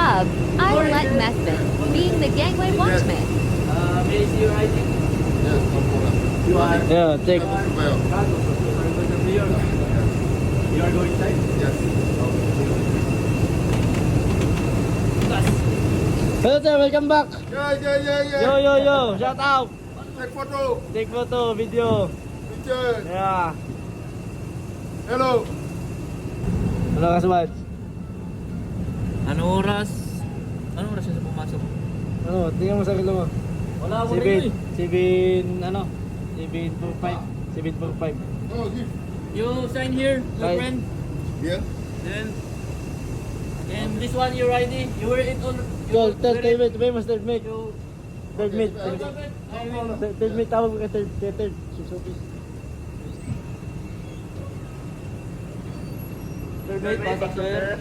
job. I let Methvin, being the gangway watchman. May I see your ID? Yes, no problem. You are Yeah, take. Well, You are going inside? yes. Hello sir, welcome back. Yeah. Yo, shout out. Take photo. Take photo, video. Picture. Yeah. Hello. Hello kasabad. Anong oras siya pumasok? Ano, tingnan mo sa relo mo. Wala ako rin eh. 745. Oh, give. You sign here, my Sign. friend. Yeah. Then, and this one your ID. You wear it on. Go, third mate, third mate. You. Third mate. I will. Third mate, tawag ka third. Susupis. Third mate, pasok sir.